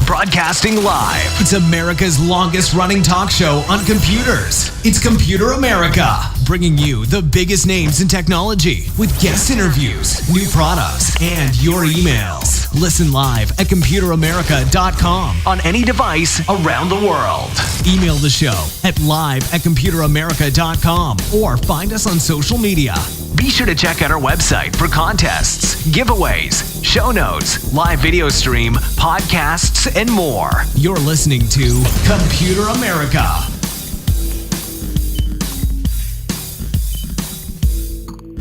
Broadcasting live. It's America's longest running talk show on computers. It's Computer America, bringing you the biggest names in technology with guest interviews, new products, and your emails. Listen live at computeramerica.com on any device around the world. Email the show at live@computeramerica.com or find us on social media. Be sure to check out our website for contests, giveaways, show notes, live video stream, podcasts, and more. You're listening to Computer America.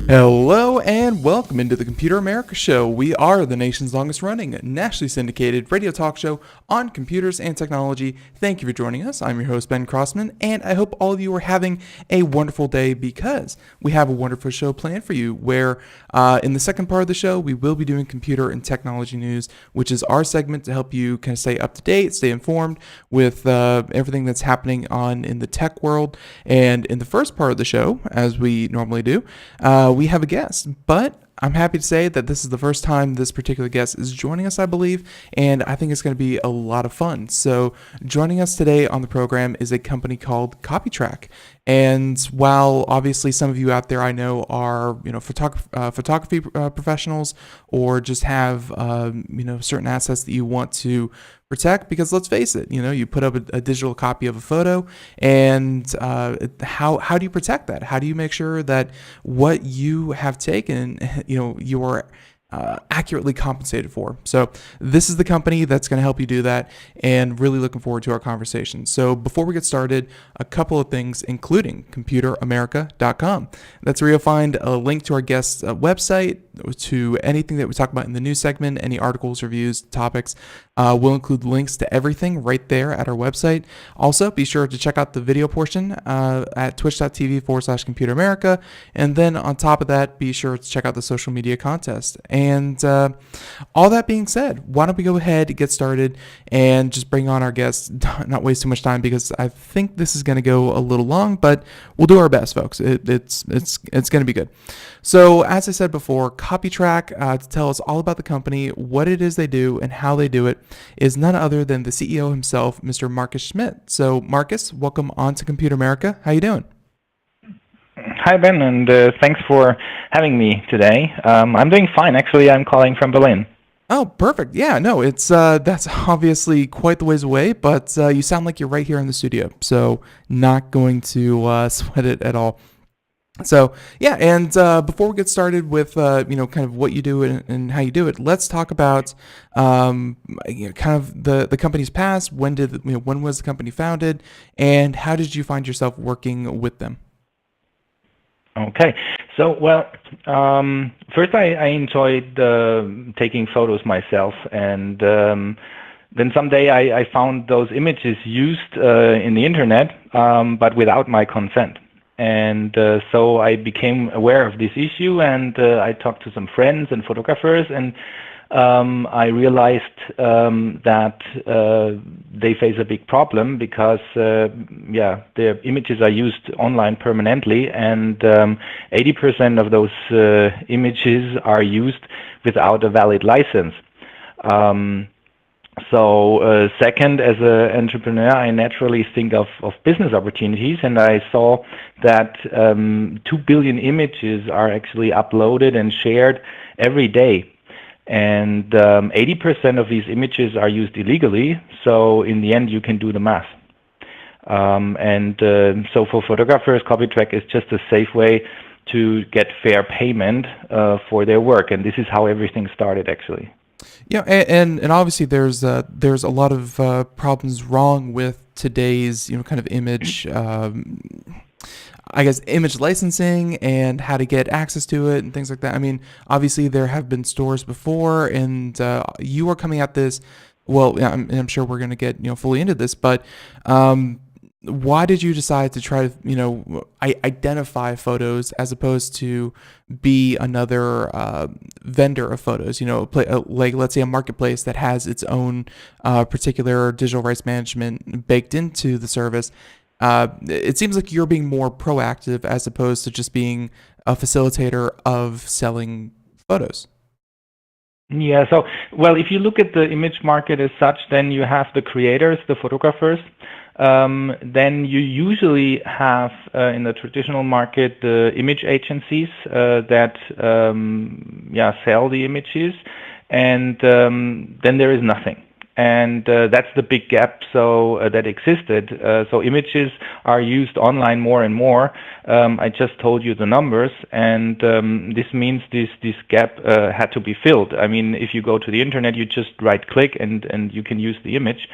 Hello and welcome into the Computer America Show. We are the nation's longest running, nationally syndicated radio talk show on computers and technology. Thank you for joining us. I'm your host, Ben Crossman, and I hope all of you are having a wonderful day because we have a wonderful show planned for you where in the second part of the show, we will be doing computer and technology news, which is our segment to help you kind of stay up to date, stay informed with everything that's happening in the tech world. And in the first part of the show, as we normally do, we have a guest, but I'm happy to say that this is the first time this particular guest is joining us, I believe, and I think it's going to be a lot of fun. So joining us today on the program is a company called CopyTrack. And while obviously some of you out there I know are, photography professionals or just have, certain assets that you want to protect, because let's face it, you put up a digital copy of a photo, and how do you protect that? How do you make sure that what you have taken, you're accurately compensated for? So this is the company that's going to help you do that, and really looking forward to our conversation. So before we get started, a couple of things, including computeramerica.com. That's where you'll find a link to our guest's website, to anything that we talk about in the news segment, any articles, reviews, topics. We'll include links to everything right there at our website. Also, be sure to check out the video portion at twitch.tv/computeramerica. And then on top of that, be sure to check out the social media contest. And all that being said, why don't we go ahead and get started and just bring on our guests, not waste too much time, because I think this is going to go a little long, but we'll do our best, folks. It's going to be good. So as I said before, CopyTrack, to tell us all about the company, what it is they do, and how they do it, is none other than the CEO himself, Mr. Marcus Schmitt. So Marcus, welcome on to Computer America. How you doing? Hi, Ben, and thanks for having me today. I'm doing fine. Actually, I'm calling from Berlin. Oh, perfect. Yeah, no, it's that's obviously quite the ways away, but you sound like you're right here in the studio, so not going to sweat it at all. So yeah, and before we get started with kind of what you do and how you do it, let's talk about kind of the company's past. When was the company founded, and how did you find yourself working with them? Okay, so first I enjoyed taking photos myself, and then someday I found those images used in the internet, but without my consent. And so I became aware of this issue, and I talked to some friends and photographers, and I realized that they face a big problem because, their images are used online permanently, and 80% of those images are used without a valid license. So second, as an entrepreneur, I naturally think of business opportunities, and I saw that 2 billion images are actually uploaded and shared every day. And 80% of these images are used illegally, so in the end you can do the math. So for photographers, CopyTrack is just a safe way to get fair payment for their work, and this is how everything started, actually. Yeah, and obviously there's a lot of problems wrong with today's kind of image, I guess image licensing and how to get access to it and things like that. I mean, obviously there have been stores before, and you are coming at this. Well, yeah, I'm sure we're going to get fully into this, but why did you decide to try to identify photos as opposed to be another vendor of photos? Like let's say a marketplace that has its own particular digital rights management baked into the service. It seems like you're being more proactive as opposed to just being a facilitator of selling photos. Yeah, so, well, if you look at the image market as such, then you have the creators, the photographers. Then you usually have, in the traditional market, the image agencies that sell the images, and then there is nothing. And that's the big gap that existed. So images are used online more and more. I just told you the numbers, and this means this gap had to be filled. I mean, if you go to the internet, you just right-click and you can use the image.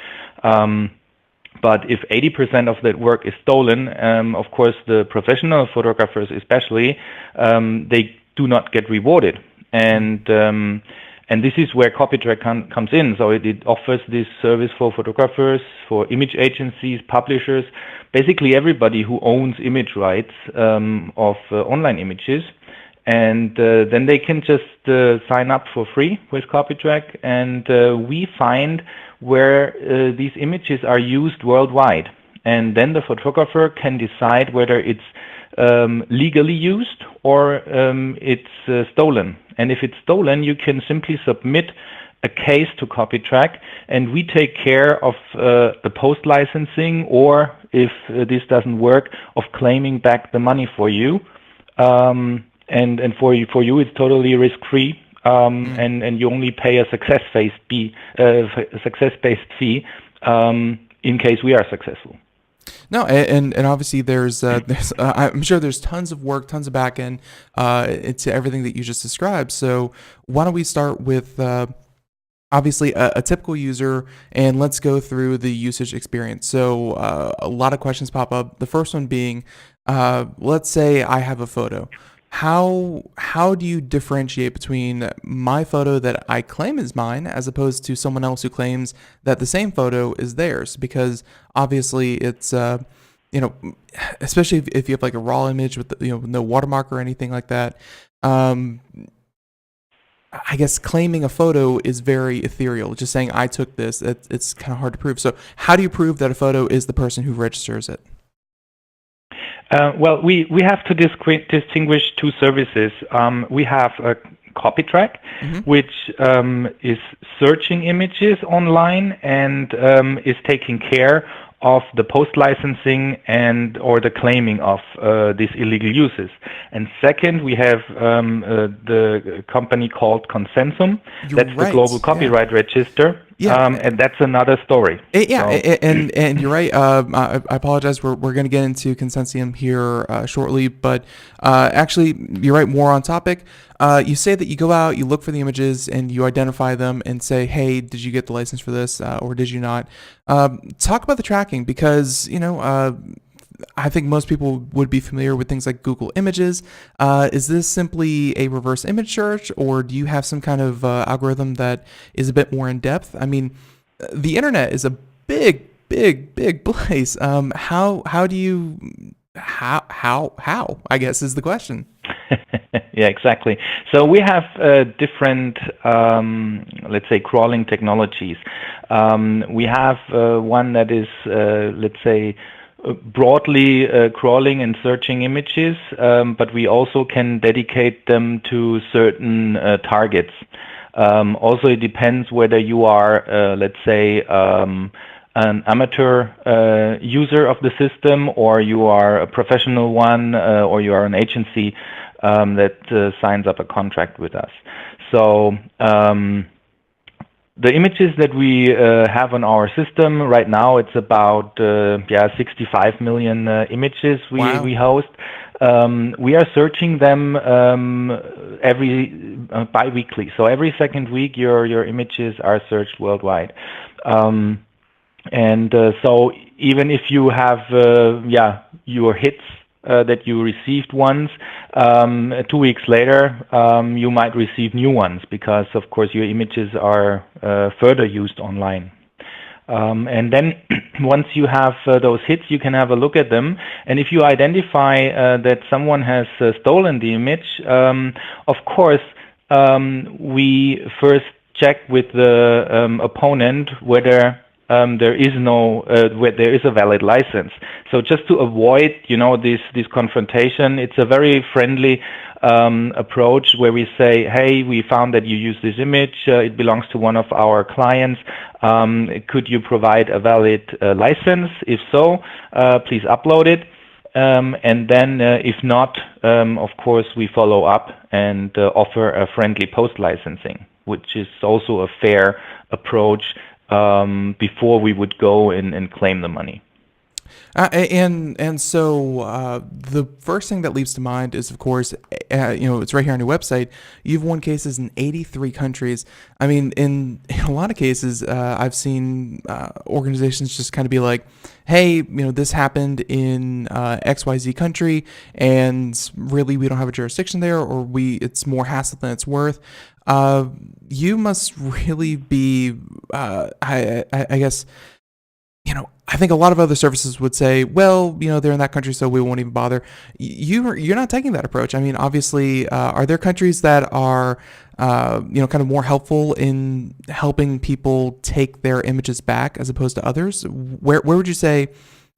But if 80% of that work is stolen, of course, the professional photographers especially, they do not get rewarded. And this is where CopyTrack comes in. So it offers this service for photographers, for image agencies, publishers, basically everybody who owns image rights of online images. And then they can just sign up for free with CopyTrack, and we find where these images are used worldwide. And then the photographer can decide whether it's legally used or it's stolen. And if it's stolen, you can simply submit a case to CopyTrack, and we take care of the post-licensing, or if this doesn't work, of claiming back the money for you. And for you, it's totally risk-free, and you only pay a success-based fee in case we are successful. No, and obviously there's I'm sure there's tons of work, tons of back end into everything that you just described. So why don't we start with obviously a typical user, and let's go through the usage experience. So a lot of questions pop up. The first one being, let's say I have a photo. How do you differentiate between my photo that I claim is mine as opposed to someone else who claims that the same photo is theirs? Because obviously it's especially if you have like a raw image with no watermark or anything like that. I guess claiming a photo is very ethereal. Just saying I took this, it's kind of hard to prove. So how do you prove that a photo is the person who registers it? Well, we have to distinguish two services. We have a CopyTrack, which is searching images online and is taking care of the post-licensing and or the claiming of these illegal uses. And second, we have the company called Consensum. That's the global copyright register. Yeah. And that's another story. And you're right. I apologize. We're going to get into Consensum here shortly, but actually, you're right. More on topic. You say that you go out, you look for the images, and you identify them and say, "Hey, did you get the license for this, or did you not?" Talk about the tracking, because I think most people would be familiar with things like Google Images. Is this simply a reverse image search, or do you have some kind of algorithm that is a bit more in depth? I mean, the internet is a big place. How do you I guess is the question. Yeah, exactly. So we have different, let's say, crawling technologies. We have one that is, let's say, broadly crawling and searching images, but we also can dedicate them to certain targets. Also, it depends whether you are, let's say, an amateur user of the system, or you are a professional one, or you are an agency that signs up a contract with us. So the images that we have on our system right now, it's about 65 million images we host. We are searching them every bi-weekly. So every second week, your images are searched worldwide. So even if you have your hits that you received once, 2 weeks later you might receive new ones because of course your images are further used online. And then once you have those hits, you can have a look at them. And if you identify that someone has stolen the image, of course we first check with the opponent whether there is a valid license. So just to avoid, this confrontation, it's a very friendly approach where we say, hey, we found that you use this image. It belongs to one of our clients. Could you provide a valid license? If so, please upload it. And then if not, of course, we follow up and offer a friendly post-licensing, which is also a fair approach before we would go and claim the money. So the first thing that leaps to mind is, of course, it's right here on your website. You've won cases in 83 countries. I mean, in a lot of cases, I've seen organizations just kind of be like, hey, this happened in XYZ country, and really we don't have a jurisdiction there, or it's more hassle than it's worth. You must really be, I guess, I think a lot of other services would say, well, they're in that country, so we won't even bother. You're not taking that approach. I mean, obviously, are there countries that are, kind of more helpful in helping people take their images back as opposed to others? Where would you say,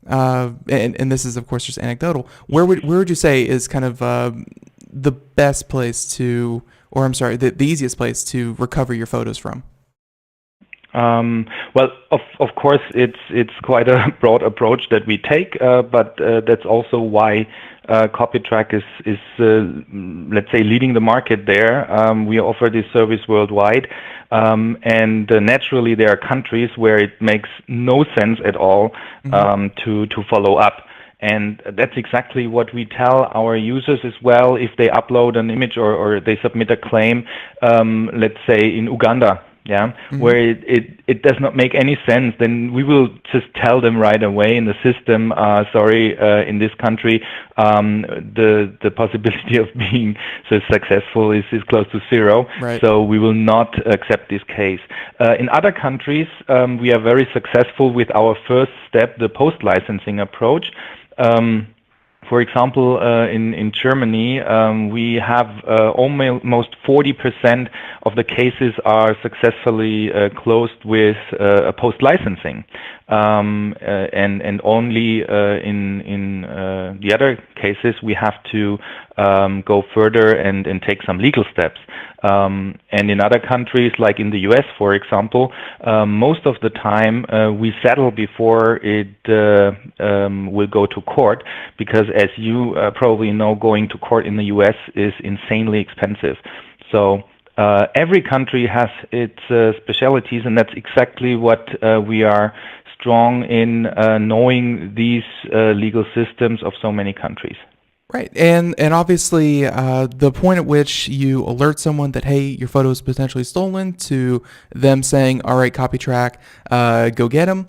and this is of course just anecdotal, where would you say is kind of the best place to, or I'm sorry, the easiest place to recover your photos from? Well, of course, it's quite a broad approach that we take, but that's also why CopyTrack is let's say, leading the market there. We offer this service worldwide, and naturally there are countries where it makes no sense at all to follow up. And that's exactly what we tell our users as well. If they upload an image or they submit a claim, let's say in Uganda, where it does not make any sense, then we will just tell them right away in the system, sorry, in this country, the possibility of being so successful is close to zero. Right. So we will not accept this case. In other countries, we are very successful with our first step, the post-licensing approach. For example, in Germany, we have almost 40% of the cases are successfully closed with a post-licensing, and only in the other cases we have to go further and take some legal steps. And in other countries, like in the US, for example, most of the time we settle before it will go to court, because as you probably know, going to court in the US is insanely expensive. So every country has its specialties, and that's exactly what we are strong in, knowing these legal systems of so many countries. Right, and obviously the point at which you alert someone that, hey, your photo is potentially stolen, to them saying, all right, CopyTrack, go get them.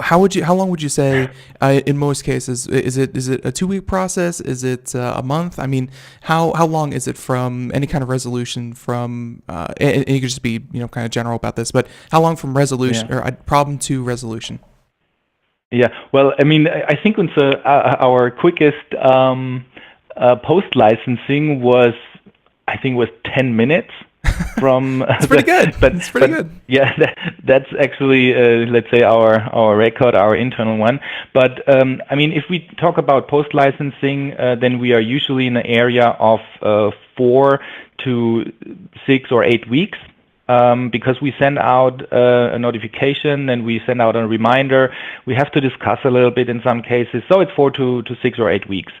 How long would you say in most cases? Is it a 2-week process? Is it a month? I mean, how long is it from any kind of resolution from? And you could just be kind of general about this, but how long from resolution or problem to resolution? Yeah, well, I mean, I think our quickest post-licensing was 10 minutes from. It's pretty good. It's pretty good. Yeah, that's actually, let's say, our record, our internal one. But I mean, if we talk about post-licensing, then we are usually in an area of 4 to 6 or 8 weeks. Because we send out a notification and we send out a reminder. We have to discuss a little bit in some cases. So it's 4 to 6 or 8 weeks.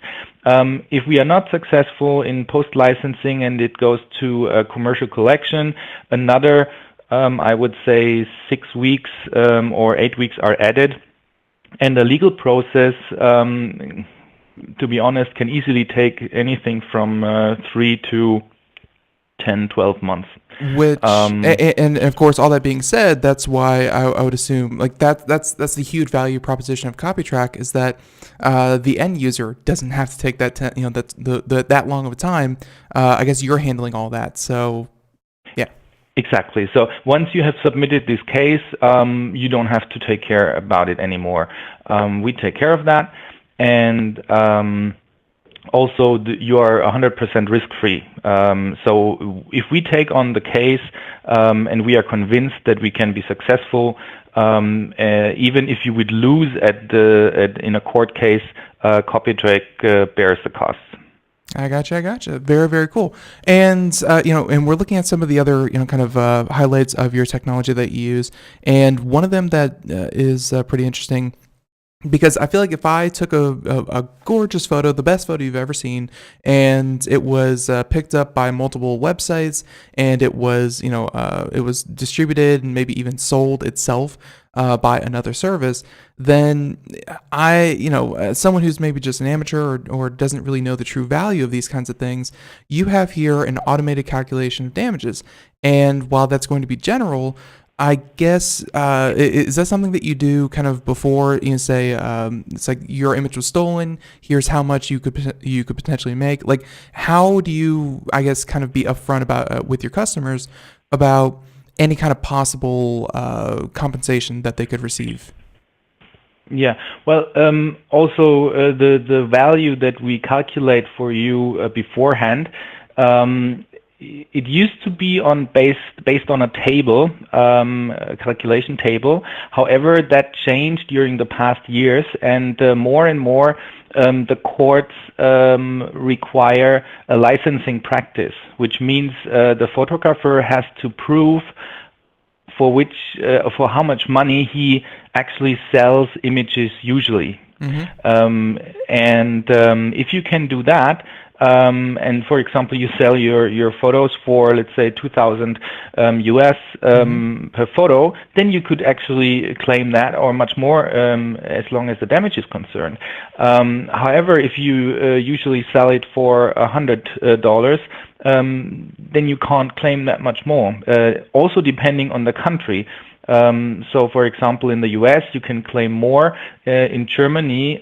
If we are not successful in post-licensing and it goes to a commercial collection, another I would say 6 weeks or 8 weeks are added. And the legal process, to be honest, can easily take anything from 3 to 10, 12 months. Which and of course, all that being said, that's why I would assume like that's the huge value proposition of CopyTrack is that the end user doesn't have to take that that long of a time. I guess you're handling all that, so yeah. Exactly. So once you have submitted this case, you don't have to take care about it anymore. We take care of that, and also you are 100% risk-free. So if we take on the case and we are convinced that we can be successful, even if you would lose in a court case, CopyTrack bears the costs. I gotcha. Very, very cool. And, and we're looking at some of the other, kind of highlights of your technology that you use. And one of them that is pretty interesting, because I feel like if I took a gorgeous photo, the best photo you've ever seen, and it was picked up by multiple websites, and it was, it was distributed and maybe even sold itself by another service, then as someone who's maybe just an amateur or doesn't really know the true value of these kinds of things, you have here an automated calculation of damages. And while that's going to be general, I guess, is that something that you do kind of before, say, it's like your image was stolen, here's how much you could potentially make? Like, how do you, I guess, kind of be upfront about with your customers about any kind of possible compensation that they could receive? Yeah, well, also the value that we calculate for you beforehand, it used to be based on a table, a calculation table. However, that changed during the past years, and more the courts require a licensing practice, which means the photographer has to prove for how much money he actually sells images usually. Mm-hmm. If you can do that, and for example, you sell your photos for, let's say, $2,000 US per photo, then you could actually claim that or much more as long as the damage is concerned. However, if you usually sell it for $100, then you can't claim that much more. Also depending on the country. So, for example, in the US, you can claim more. In Germany,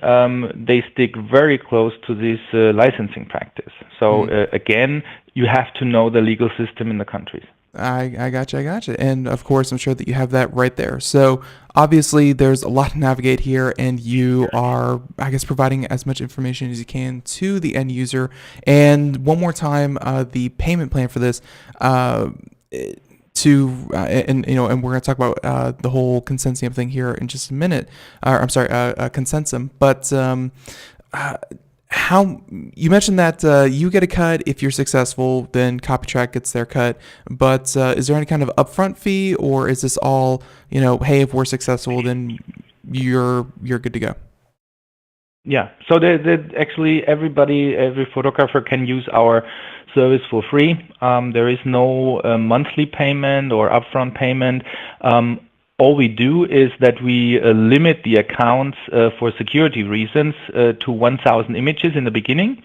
they stick very close to this licensing practice. So, again, you have to know the legal system in the countries. I gotcha. And of course, I'm sure that you have that right there. So obviously there's a lot to navigate here, and you are, I guess, providing as much information as you can to the end user. And one more time, the payment plan for this, and we're going to talk about the whole consensium thing here in just a minute. Consensum. But how you mentioned that you get a cut if you're successful, then CopyTrack gets their cut. But is there any kind of upfront fee, or is this all, hey, if we're successful, then you're good to go? Yeah. So actually every photographer can use our service for free. There is no monthly payment or upfront payment. All we do is that we limit the accounts for security reasons to 1,000 images in the beginning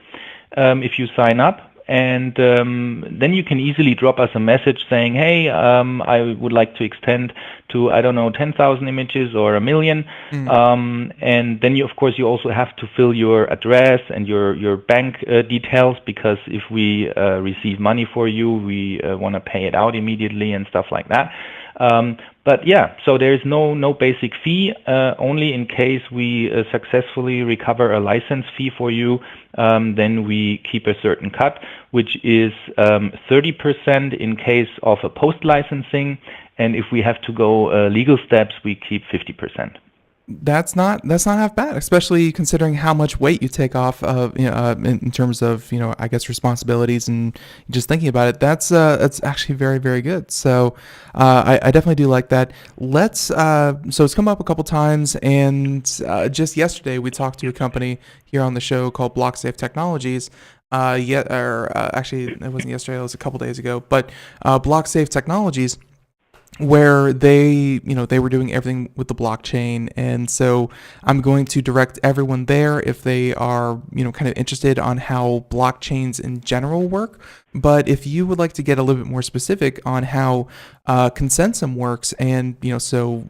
if you sign up. And then you can easily drop us a message saying, hey, I would like to extend to, 10,000 images or 1 million. And then, of course, you also have to fill your address and your bank details, because if we receive money for you, we want to pay it out immediately and stuff like that. But yeah, so there is no basic fee. Only in case we successfully recover a license fee for you, then we keep a certain cut, which is 30% in case of a post-licensing, and if we have to go legal steps, we keep 50%. That's not half bad, especially considering how much weight you take off of, in terms of, I guess, responsibilities and just thinking about it. That's actually very, very good. So I definitely do like that. So it's come up a couple times, and just yesterday we talked to a company here on the show called BlockSafe Technologies. Actually, it wasn't yesterday; it was a couple days ago. But BlockSafe Technologies where they were doing everything with the blockchain. And so I'm going to direct everyone there if they are, kind of interested on how blockchains in general work. But if you would like to get a little bit more specific on how Consensum works, and, so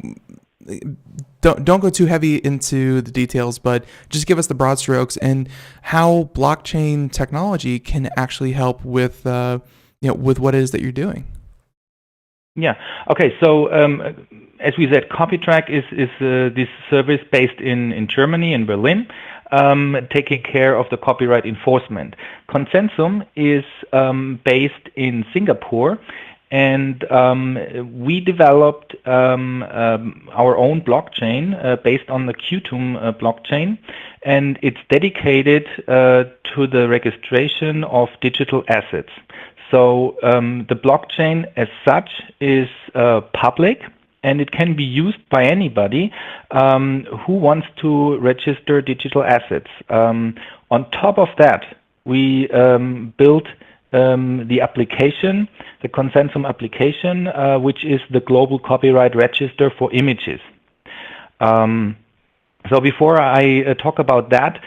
don't go too heavy into the details, but just give us the broad strokes and how blockchain technology can actually help with, with what it is that you're doing. Yeah. Okay. So as we said, CopyTrack is this service based in Germany, in Berlin, taking care of the copyright enforcement. Consensum is based in Singapore, and we developed our own blockchain based on the Qtum blockchain, and it's dedicated to the registration of digital assets. So the blockchain as such is public, and it can be used by anybody who wants to register digital assets. On top of that, we built the application, the Consensum application, which is the global copyright register for images. So before I talk about that,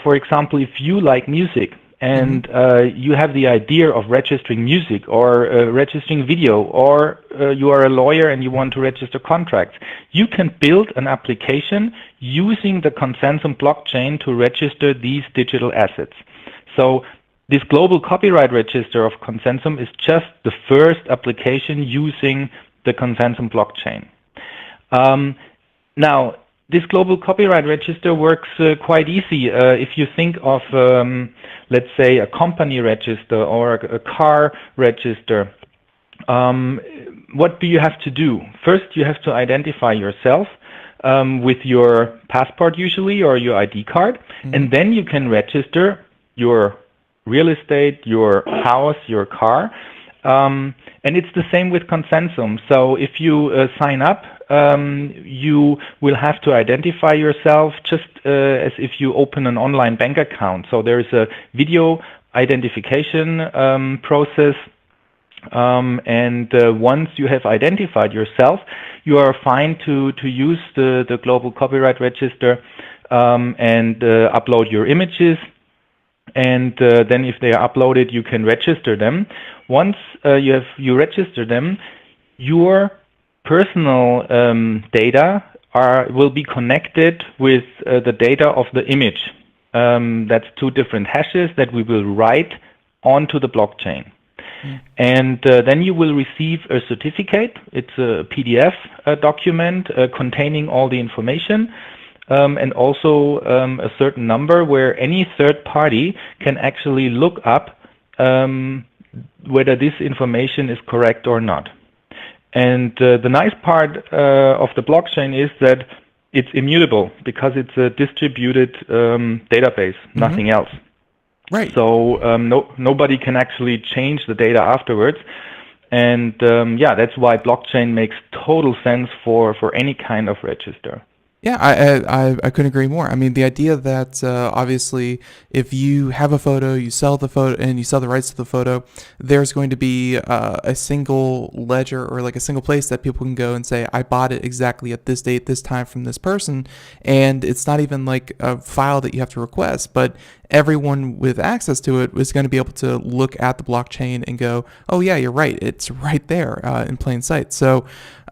for example, if you like music, and you have the idea of registering music or registering video, or you are a lawyer and you want to register contracts, you can build an application using the Consensum blockchain to register these digital assets. So this global copyright register of Consensum is just the first application using the Consensum blockchain. Now, this global copyright register works quite easy. If you think of, let's say, a company register or a car register, what do you have to do? First, you have to identify yourself with your passport usually, or your ID card, and then you can register your real estate, your house, your car. And it's the same with Consensum. So if you sign up, you will have to identify yourself just as if you open an online bank account. So there is a video identification process, and once you have identified yourself, you are fine to use the global copyright register and upload your images. And then if they are uploaded, you can register them. Once you register them, your personal data will be connected with the data of the image. That's two different hashes that we will write onto the blockchain. And then you will receive a certificate. It's a PDF document containing all the information. And also a certain number where any third party can actually look up whether this information is correct or not. And the nice part of the blockchain is that it's immutable because it's a distributed database, nothing else. Right. So nobody can actually change the data afterwards. And yeah, that's why blockchain makes total sense for any kind of register. Yeah, I couldn't agree more. I mean, the idea that obviously if you have a photo, you sell the photo, and you sell the rights to the photo, there's going to be a single ledger or like a single place that people can go and say, I bought it exactly at this date, this time from this person. And it's not even like a file that you have to request, but everyone with access to it is going to be able to look at the blockchain and go, oh yeah, you're right. It's right there in plain sight. So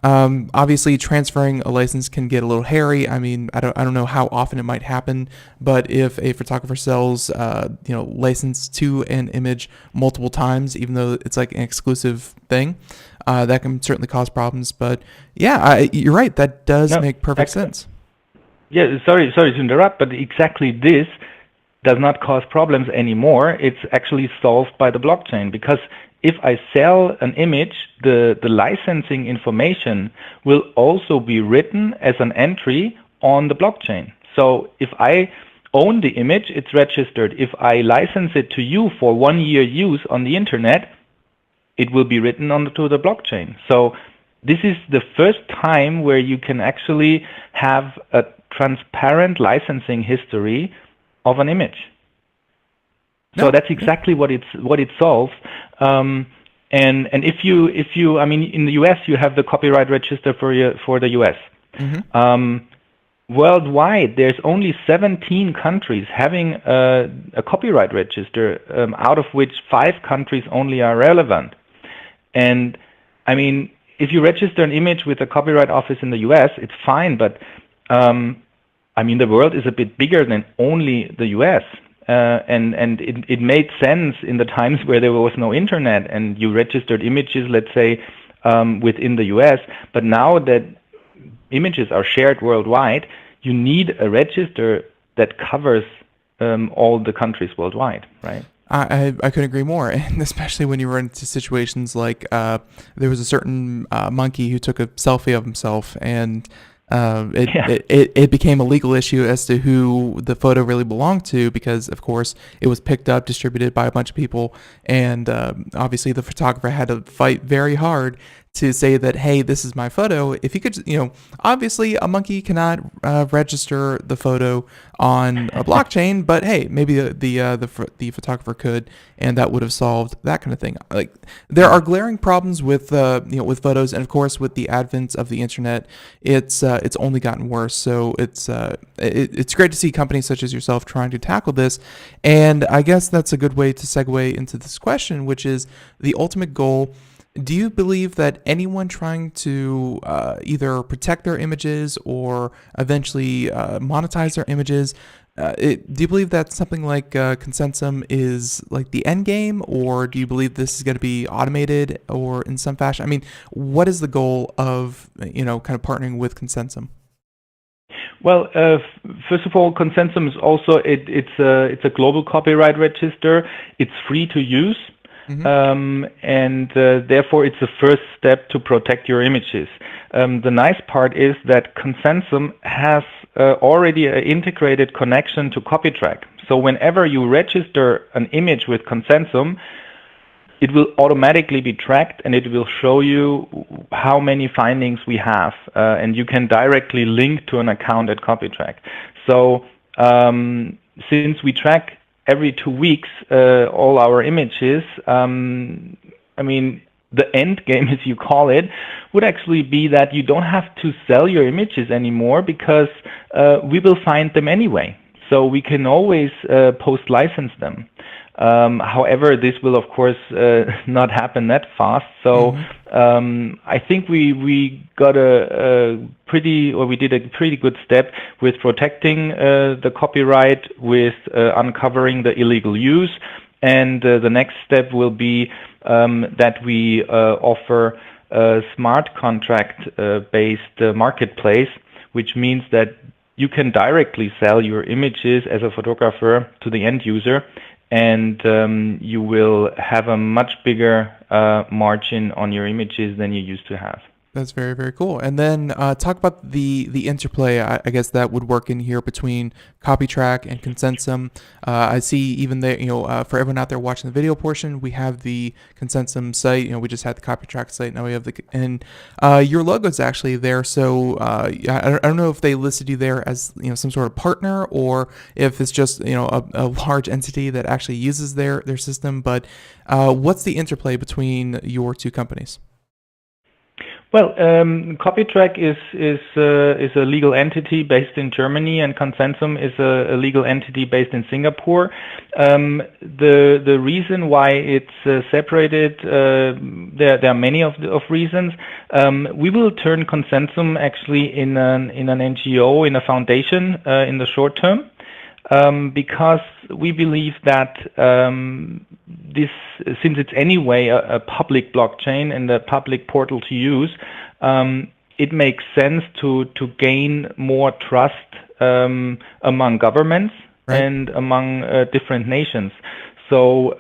obviously transferring a license can get a little hairy. I mean, I don't know how often it might happen, but if a photographer sells, license to an image multiple times, even though it's like an exclusive thing, that can certainly cause problems. But yeah, you're right. That does make perfect sense. Yeah, sorry to interrupt, but exactly this does not cause problems anymore. It's actually solved by the blockchain, because if I sell an image, the licensing information will also be written as an entry on the blockchain. So if I own the image, it's registered. If I license it to you for 1 year use on the internet, it will be written onto the blockchain. So this is the first time where you can actually have a transparent licensing history of an image. So that's exactly what it solves. And if you, I mean, in the U.S. you have the copyright register for the U.S. Worldwide, there's only 17 countries having a copyright register, out of which 5 countries only are relevant. And I mean, if you register an image with a copyright office in the U.S., it's fine, but I mean, the world is a bit bigger than only the U.S. And it made sense in the times where there was no internet and you registered images, let's say, within the U.S. But now that images are shared worldwide, you need a register that covers all the countries worldwide, right? I couldn't agree more, and especially when you run into situations like there was a certain monkey who took a selfie of himself, and it became a legal issue as to who the photo really belonged to, because of course it was picked up, distributed by a bunch of people, and obviously the photographer had to fight very hard to say that, hey, this is my photo. If you could, obviously a monkey cannot register the photo on a blockchain, but hey, maybe the photographer could, and that would have solved that kind of thing. Like, there are glaring problems with with photos, and of course with the advent of the internet, it's only gotten worse. So it's great to see companies such as yourself trying to tackle this, and I guess that's a good way to segue into this question, which is the ultimate goal. Do you believe that anyone trying to either protect their images or eventually monetize their images, do you believe that something like Consensum is like the end game, or do you believe this is going to be automated or in some fashion? I mean, what is the goal of kind of partnering with Consensum? Well, first of all, Consensum is also it's a global copyright register. It's free to use. And therefore it's the first step to protect your images. The nice part is that Consensum has already an integrated connection to CopyTrack. So whenever you register an image with Consensum, it will automatically be tracked, and it will show you how many findings we have, and you can directly link to an account at CopyTrack. So since we track every 2 weeks all our images, I mean, the end game, as you call it, would actually be that you don't have to sell your images anymore, because we will find them anyway. So we can always post-license them. However, this will of course not happen that fast. So I think we got we did a pretty good step with protecting the copyright, with uncovering the illegal use, and the next step will be that we offer a smart contract based marketplace, which means that you can directly sell your images as a photographer to the end user, and you will have a much bigger margin on your images than you used to have. That's very, very cool. And then talk about the interplay, I guess, that would work in here between CopyTrack and Consensum. I see even there, for everyone out there watching the video portion, we have the Consensum site. We just had the CopyTrack site. Now we have and your logo's actually there. So I don't know if they listed you there as some sort of partner, or if it's just a large entity that actually uses their system. But what's the interplay between your two companies? Well, CopyTrack is a legal entity based in Germany, and Consensum is a legal entity based in Singapore. The reason why it's separated, there are many of reasons. We will turn Consensum actually in an NGO, in a foundation, in the short term. Because we believe that since it's anyway a public blockchain and a public portal to use, it makes sense to gain more trust among governments, right, and among different nations. So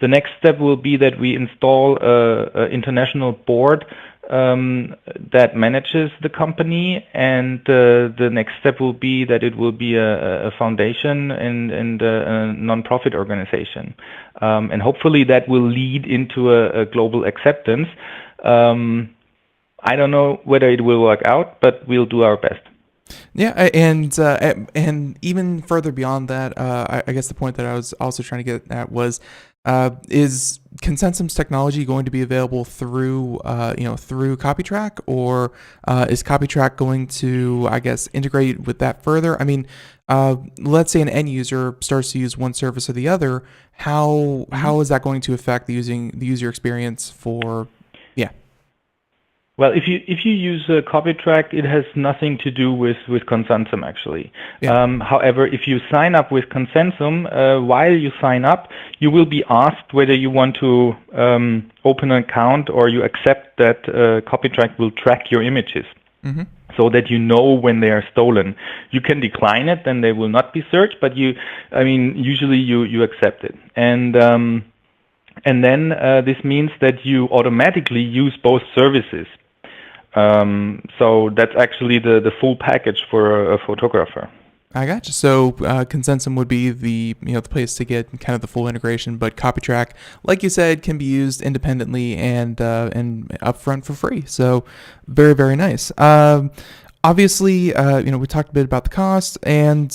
the next step will be that we install an international board that manages the company, and the next step will be that it will be a foundation and a non-profit organization, and hopefully that will lead into a global acceptance. I don't know whether it will work out, but we'll do our best. Yeah, and even further beyond that, I guess the point that I was also trying to get at was, is Consensum's technology going to be available through through CopyTrack, or is CopyTrack going to, I guess, integrate with that further? I mean, let's say an end user starts to use one service or the other. How is that going to affect the user experience for? Yeah. Well, if you use CopyTrack, it has nothing to do with Consensum actually. Yeah. However, if you sign up with Consensum, while you sign up, you will be asked whether you want to open an account or you accept that CopyTrack will track your images, Mm-hmm. so that you know when they are stolen. You can decline it, then they will not be searched, but usually you accept it, and then this means that you automatically use both services. So that's actually the full package for a photographer. I got you. So Consensum would be the place to get kind of the full integration, but CopyTrack, like you said, can be used independently and upfront for free. So very, very nice. Obviously, we talked a bit about the cost, and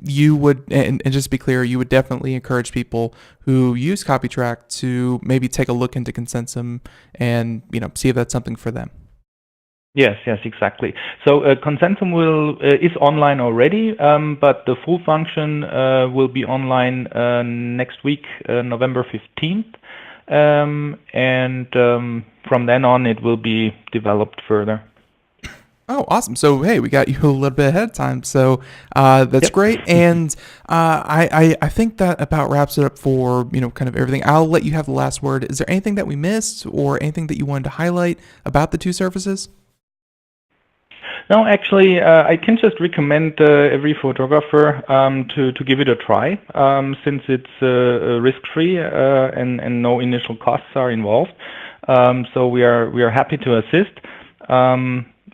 you would, and just to be clear, you would definitely encourage people who use CopyTrack to maybe take a look into Consensum and see if that's something for them. Yes, exactly. So Consensum is online already, but the full function will be online next week, November 15th, and from then on it will be developed further. Oh, awesome. So, hey, we got you a little bit ahead of time. So that's great. And I think that about wraps it up for, kind of everything. I'll let you have the last word. Is there anything that we missed or anything that you wanted to highlight about the two services? No, actually, I can just recommend every photographer to give it a try, since it's risk-free and no initial costs are involved. So we are happy to assist.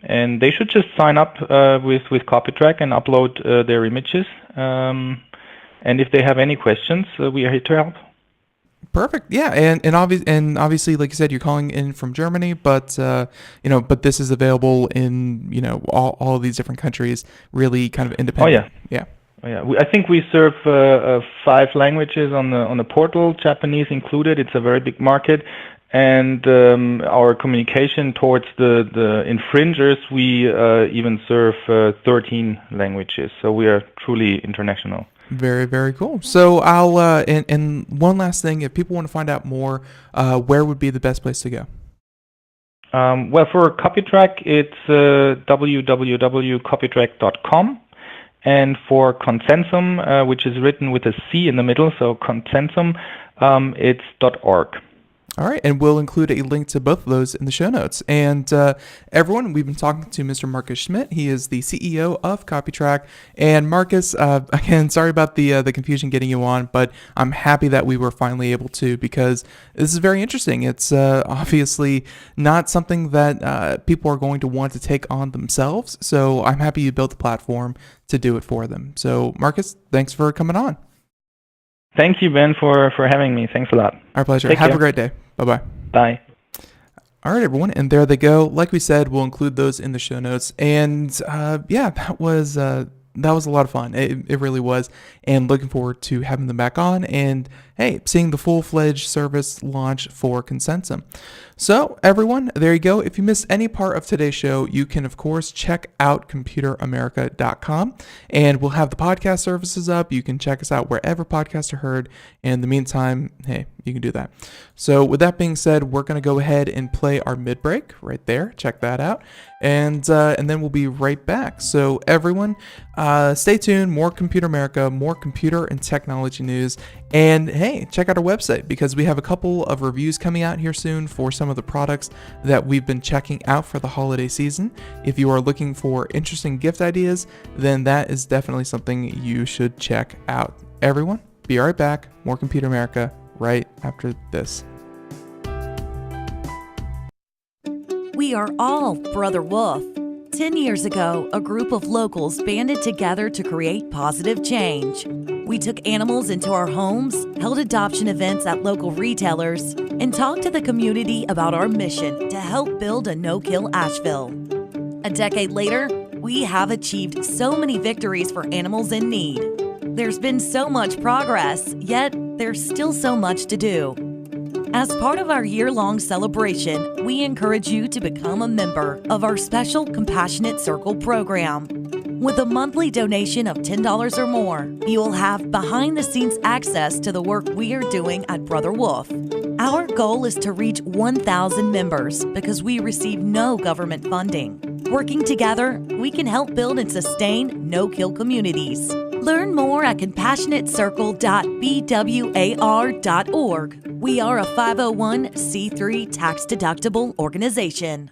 And they should just sign up with CopyTrack and upload their images. And if they have any questions, we are here to help. Perfect. Yeah, and obviously, like you said, you're calling in from Germany, but but this is available in all of these different countries, really kind of independent. Yeah. I think we serve 5 languages on the portal, Japanese included. It's a very big market. And our communication towards the infringers, we even serve 13 languages. So we are truly international. Very, very cool. So I'll and one last thing, if people want to find out more, where would be the best place to go? Well, for CopyTrack, it's www.copytrack.com. And for Consensum, which is written with a C in the middle, so Consensum, it's .org. All right, and we'll include a link to both of those in the show notes. And everyone, we've been talking to Mr. Marcus Schmitt. He is the CEO of CopyTrack. And Marcus, again, sorry about the confusion getting you on, but I'm happy that we were finally able to, because this is very interesting. It's obviously not something that people are going to want to take on themselves. So I'm happy you built the platform to do it for them. So Marcus, thanks for coming on. Thank you, Ben, for having me. Thanks a lot. Our pleasure. Take Have care. a great day. Bye-bye. Bye. All right, everyone. And there they go. Like we said, we'll include those in the show notes. And that was a lot of fun. It really was. And looking forward to having them back on. And hey, seeing the full-fledged service launch for Consensum. So everyone, there you go. If you missed any part of today's show, you can, of course, check out computeramerica.com, and we'll have the podcast services up. You can check us out wherever podcasts are heard. And in the meantime, hey, you can do that. So with that being said, we're going to go ahead and play our mid-break right there. Check that out. And then we'll be right back. So everyone, stay tuned. More Computer America, more computer and technology news. And hey, check out our website, because we have a couple of reviews coming out here soon for some of the products that we've been checking out for the holiday season. If you are looking for interesting gift ideas, then that is definitely something you should check out. Everyone, be right back. More Computer America right after this. We are all Brother Wolf. 10 years ago, a group of locals banded together to create positive change. We took animals into our homes, held adoption events at local retailers, and talked to the community about our mission to help build a no-kill Asheville. A decade later, we have achieved so many victories for animals in need. There's been so much progress, yet there's still so much to do. As part of our year-long celebration, we encourage you to become a member of our special Compassionate Circle program. With a monthly donation of $10 or more, you will have behind-the-scenes access to the work we are doing at Brother Wolf. Our goal is to reach 1,000 members because we receive no government funding. Working together, we can help build and sustain no-kill communities. Learn more at compassionatecircle.bwar.org. We are a 501c3 tax-deductible organization.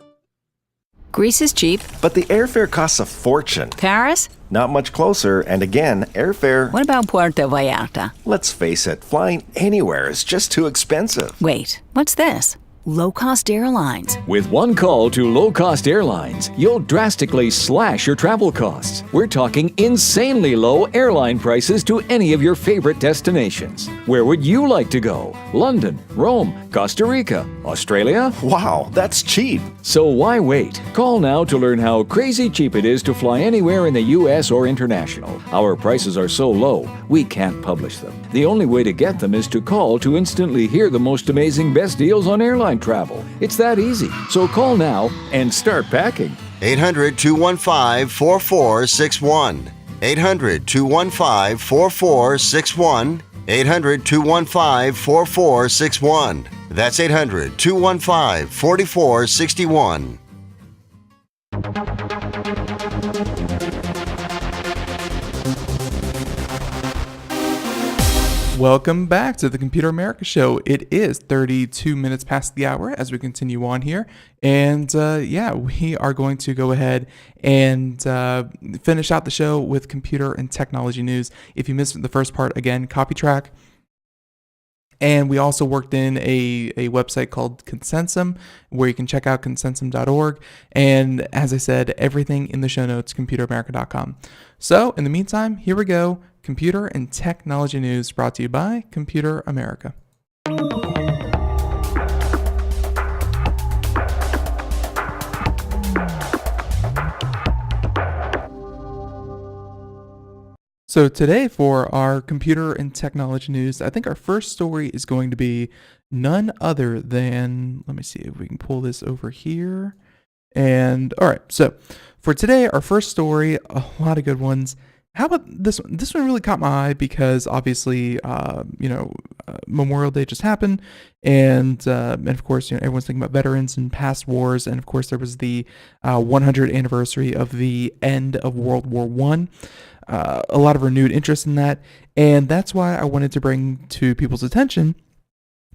Greece is cheap. But the airfare costs a fortune. Paris? Not much closer, and again, airfare... What about Puerto Vallarta? Let's face it, flying anywhere is just too expensive. Wait, what's this? Low-cost airlines. With one call to low-cost airlines, you'll drastically slash your travel costs. We're talking insanely low airline prices to any of your favorite destinations. Where would you like to go? London, Rome, Costa Rica, Australia? Wow, that's cheap. So why wait? Call now to learn how crazy cheap it is to fly anywhere in the U.S. or international. Our prices are so low, we can't publish them. The only way to get them is to call to instantly hear the most amazing best deals on airline travel. It's that easy. So call now and start packing. 800-215-4461. 800-215-4461. 800-215-4461. That's 800-215-4461. Welcome back to the Computer America Show. It is 32 minutes past the hour as we continue on here. And we are going to go ahead and finish out the show with computer and technology news. If you missed the first part, again, CopyTrack. And we also worked in a website called Consensum, where you can check out consensum.org. And as I said, everything in the show notes, computeramerica.com. So in the meantime, here we go. Computer and technology news brought to you by Computer America. So today for our computer and technology news, I think our first story is going to be none other than, let me see if we can pull this over here. And all right, so for today, our first story, a lot of good ones. How about this one? This one really caught my eye because obviously, Memorial Day just happened, and of course, everyone's thinking about veterans and past wars, and of course, there was the 100th anniversary of the end of World War I. A lot of renewed interest in that, and that's why I wanted to bring to people's attention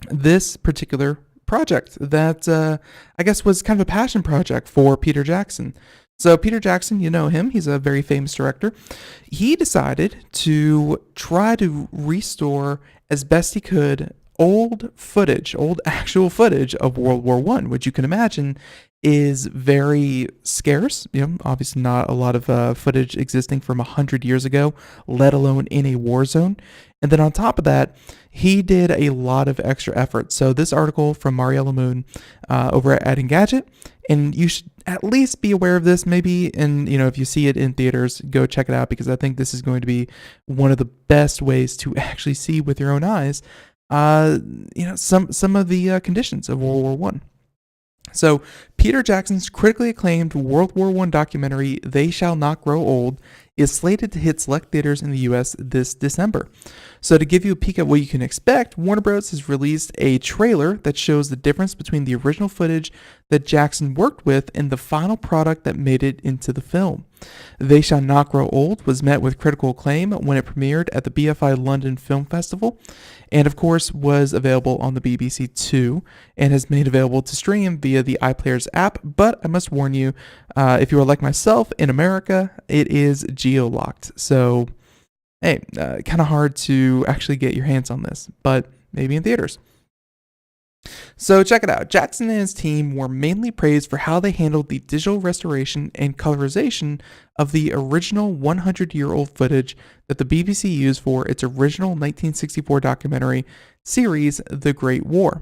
this particular project that I guess was kind of a passion project for Peter Jackson. So Peter Jackson, you know him, he's a very famous director. He decided to try to restore as best he could old actual footage of World War I, which you can imagine is very scarce. Obviously not a lot of footage existing from 100 years ago, let alone in a war zone. And then on top of that, he did a lot of extra effort. So this article from Mariella Moon over at Engadget, and you should at least be aware of this maybe, and if you see it in theaters, go check it out, because I think this is going to be one of the best ways to actually see with your own eyes some of the conditions of World War I. So Peter Jackson's critically acclaimed World War I documentary, They Shall Not Grow Old, is slated to hit select theaters in the U.S. this December. So to give you a peek at what you can expect, Warner Bros. Has released a trailer that shows the difference between the original footage that Jackson worked with and the final product that made it into the film. They Shall Not Grow Old was met with critical acclaim when it premiered at the BFI London Film Festival, and of course was available on the BBC Two and has made available to stream via the iPlayers app. But I must warn you, if you are like myself in America, it is geo-locked. So, hey, kind of hard to actually get your hands on this, but maybe in theaters. So check it out. Jackson and his team were mainly praised for how they handled the digital restoration and colorization of the original 100-year-old footage that the BBC used for its original 1964 documentary series, The Great War.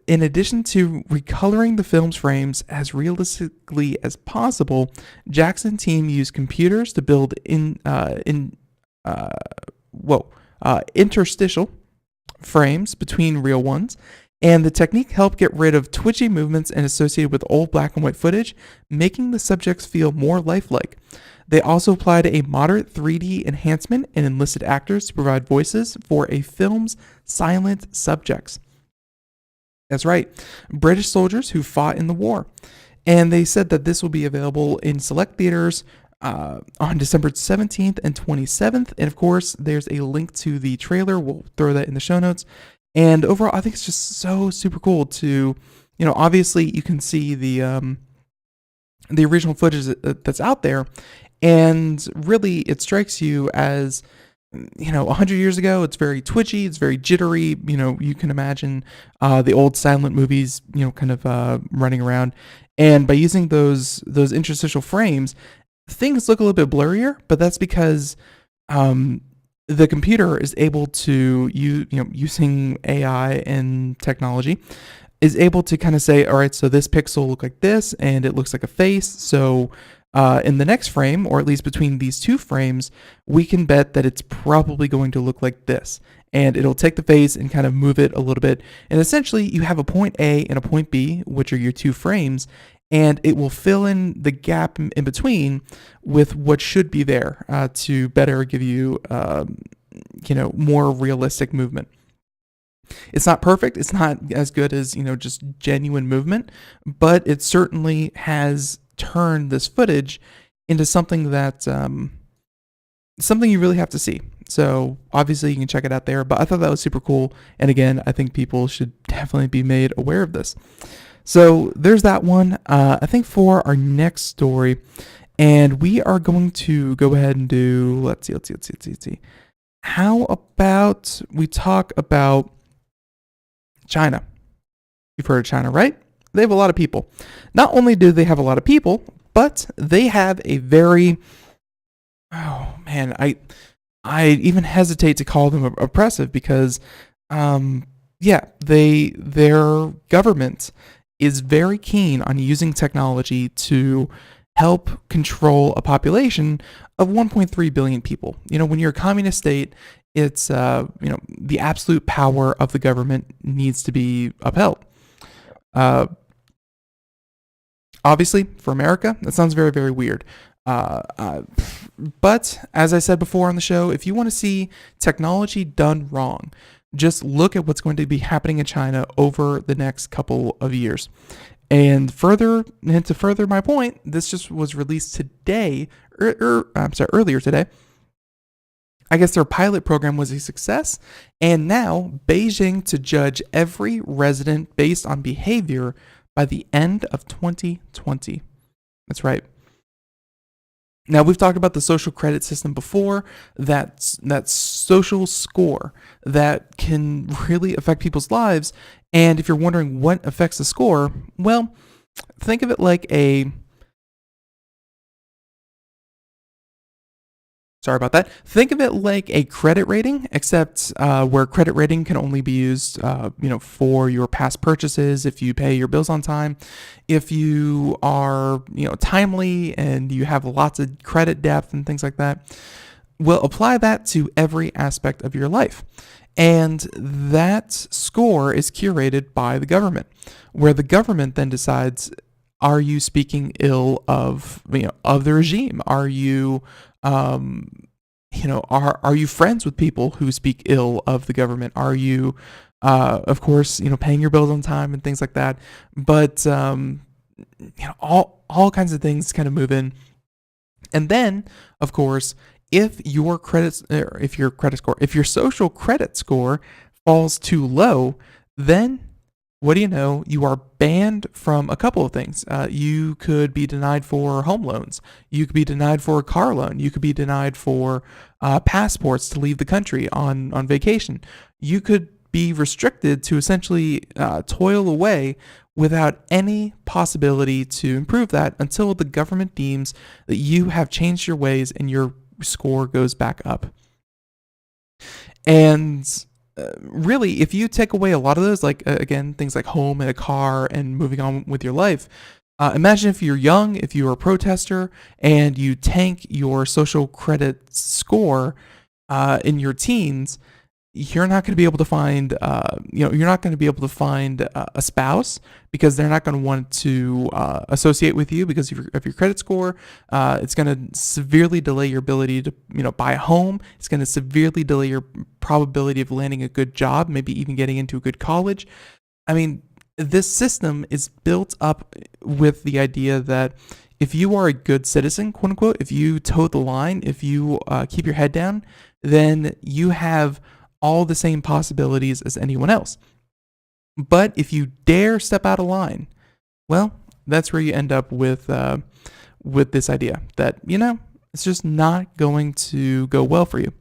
In addition to recoloring the film's frames as realistically as possible, Jackson team used computers to build interstitial frames between real ones, and the technique helped get rid of twitchy movements and associated with old black and white footage, making the subjects feel more lifelike. They also applied a moderate 3D enhancement and enlisted actors to provide voices for a film's silent subjects. That's right, British soldiers who fought in the war. And they said that this will be available in select theaters on December 17th and 27th. And of course, there's a link to the trailer. We'll throw that in the show notes. And overall, I think it's just so super cool to, obviously you can see the original footage that's out there. And really, it strikes you as, 100 years ago, it's very twitchy, it's very jittery. You can imagine the old silent movies, kind of running around. And by using those interstitial frames, things look a little bit blurrier, but that's because the computer is able to, using AI and technology, is able to kind of say, all right, so this pixel look like this, and it looks like a face. So in the next frame, or at least between these two frames, we can bet that it's probably going to look like this. And it'll take the face and kind of move it a little bit. And essentially, you have a point A and a point B, which are your two frames, and it will fill in the gap in between with what should be there to better give you, more realistic movement. It's not perfect. It's not as good as, just genuine movement, but it certainly has turned this footage into something that, something you really have to see. So obviously you can check it out there, but I thought that was super cool. And again, I think people should definitely be made aware of this. So there's that one. I think for our next story, and we are going to go ahead and do, let's see. How about we talk about China? You've heard of China, right? They have a lot of people. Not only do they have a lot of people, but they have a very, I even hesitate to call them oppressive because, their government is very keen on using technology to help control a population of 1.3 billion people. When you're a communist state, it's, the absolute power of the government needs to be upheld. Obviously, for America, that sounds very, very weird. But as I said before on the show, if you want to see technology done wrong, just look at what's going to be happening in China over the next couple of years. And to further my point, this just was released today, earlier today. I guess their pilot program was a success, and now Beijing to judge every resident based on behavior by the end of 2020. That's right. Now, we've talked about the social credit system before, that social score that can really affect people's lives. And if you're wondering what affects the score, well, think of it like Think of it like a credit rating, except where credit rating can only be used, for your past purchases, if you pay your bills on time, if you are, timely and you have lots of credit depth and things like that. We'll apply that to every aspect of your life. And that score is curated by the government, where the government then decides, are you speaking ill of the regime? Are you are you friends with people who speak ill of the government? Are you, of course, paying your bills on time and things like that? But all kinds of things kind of move in. And then, of course, if your social credit score falls too low, then what do you know? You are banned from a couple of things. You could be denied for home loans. You could be denied for a car loan. You could be denied for passports to leave the country on vacation. You could be restricted to essentially toil away without any possibility to improve that until the government deems that you have changed your ways and your score goes back up. And really, if you take away a lot of those, like again, things like home and a car and moving on with your life, imagine if you're young, if you're a protester, and you tank your social credit score in your teens. You're not going to be able to find, you're not going to be able to find a spouse because they're not going to want to associate with you because of your credit score. It's going to severely delay your ability to, buy a home. It's going to severely delay your probability of landing a good job, maybe even getting into a good college. I mean, this system is built up with the idea that if you are a good citizen, quote unquote, if you toe the line, if you keep your head down, then you have all the same possibilities as anyone else. But if you dare step out of line, well, that's where you end up with this idea that, it's just not going to go well for you.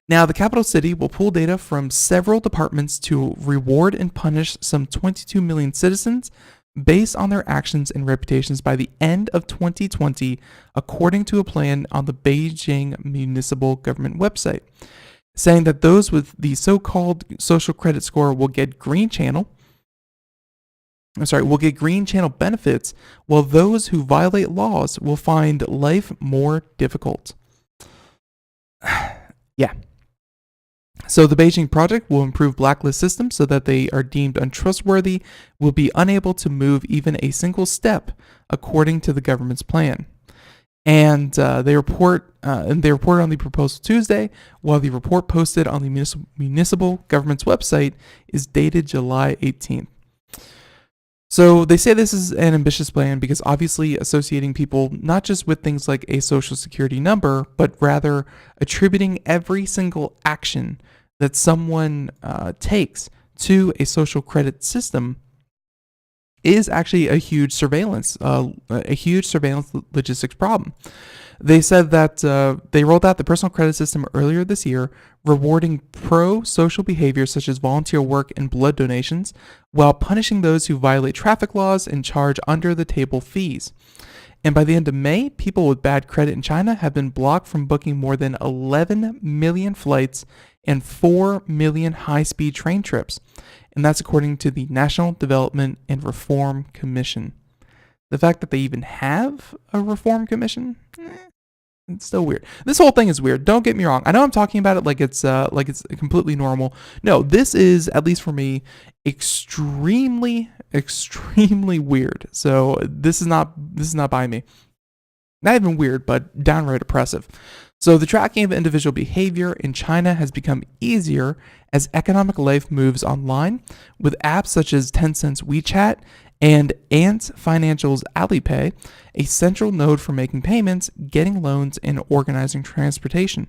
Now, the capital city will pull data from several departments to reward and punish some 22 million citizens based on their actions and reputations by the end of 2020, according to a plan on the Beijing municipal government website, saying that those with the so-called social credit score will get green channel benefits, while those who violate laws will find life more difficult. Yeah. So the Beijing project will improve blacklist systems so that they are deemed untrustworthy, will be unable to move even a single step, according to the government's plan. And they reported on the proposal Tuesday, while the report posted on the municipal government's website is dated July 18th. So they say this is an ambitious plan because obviously associating people not just with things like a social security number, but rather attributing every single action that someone takes to a social credit system is actually a huge surveillance logistics problem. They said that they rolled out the personal credit system earlier this year, rewarding pro-social behavior such as volunteer work and blood donations, while punishing those who violate traffic laws and charge under-the-table fees. And by the end of May, people with bad credit in China have been blocked from booking more than 11 million flights and 4 million high-speed train trips. And that's according to the National Development and Reform Commission. The fact that they even have a reform commission, it's still weird. This whole thing is weird. Don't get me wrong. I know I'm talking about it like it's completely normal. No, this is, at least for me, extremely weird. So this is not by me. Not even weird, but downright oppressive. So the tracking of individual behavior in China has become easier as economic life moves online, with apps such as Tencent's WeChat and Ant Financial's Alipay, a central node for making payments, getting loans, and organizing transportation.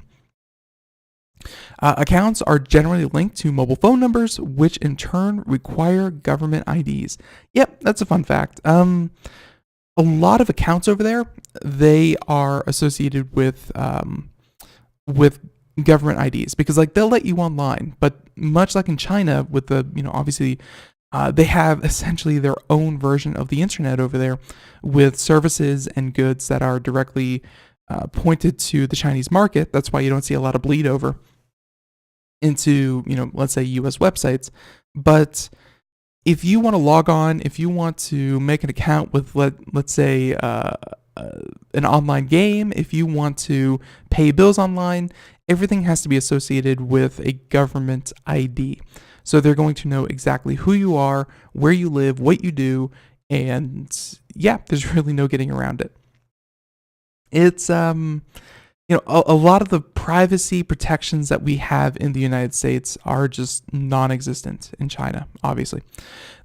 Accounts are generally linked to mobile phone numbers, which in turn require government IDs. Yep, that's a fun fact. A lot of accounts over there, they are associated with government IDs because they'll let you online, but much like in China with the, obviously they have essentially their own version of the internet over there with services and goods that are directly pointed to the Chinese market. That's why you don't see a lot of bleed over into, let's say US websites. But if you want to log on, if you want to make an account with, let's say, an online game, if you want to pay bills online, everything has to be associated with a government ID. So they're going to know exactly who you are, where you live, what you do, and yeah, there's really no getting around it. It's a lot of the privacy protections that we have in the United States are just non-existent in China, obviously.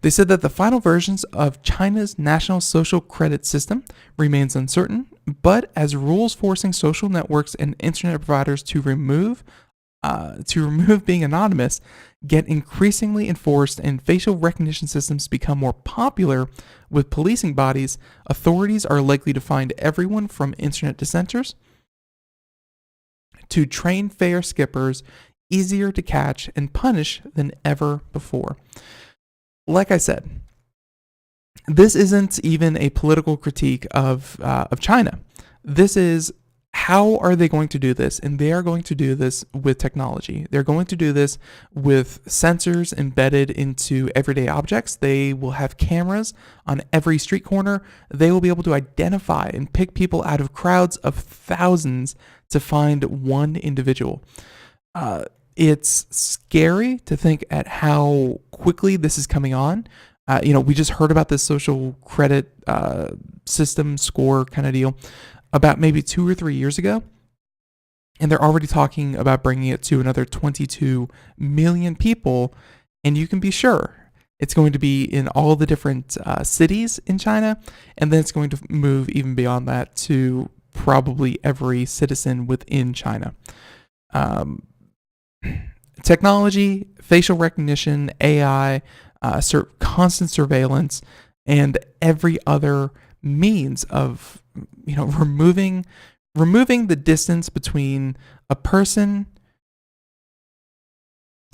They said that the final versions of China's national social credit system remains uncertain, but as rules forcing social networks and internet providers to remove being anonymous get increasingly enforced and facial recognition systems become more popular with policing bodies, authorities are likely to find everyone from internet dissenters to train fare skippers easier to catch and punish than ever before. Like I said, this isn't even a political critique of China. This is how are they going to do this? And they are going to do this with technology. They're going to do this with sensors embedded into everyday objects. They will have cameras on every street corner. They will be able to identify and pick people out of crowds of thousands to find one individual. It's scary to think at how quickly this is coming on. We just heard about this social credit system score kind of deal about maybe 2 or 3 years ago. And they're already talking about bringing it to another 22 million people. And you can be sure it's going to be in all the different cities in China. And then it's going to move even beyond that to probably every citizen within China. Technology, facial recognition, AI, constant surveillance, and every other means of removing the distance between a person